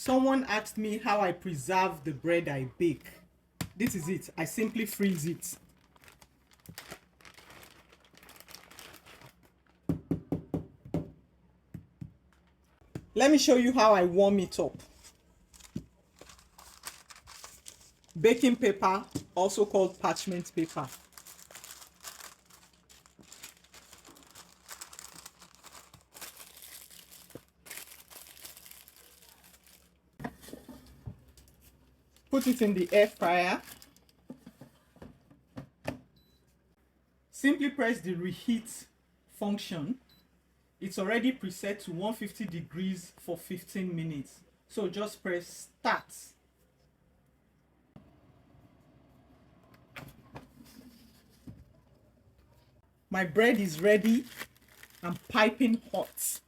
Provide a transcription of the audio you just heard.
Someone asked me how I preserve the bread I bake. This is it. I simply freeze it. Let me show you how I warm it up. Baking paper, also called parchment paper. Put it in the air fryer. Simply press the reheat function. It's already preset to 150 degrees for 15 minutes. So just press start. My bread is ready and piping hot.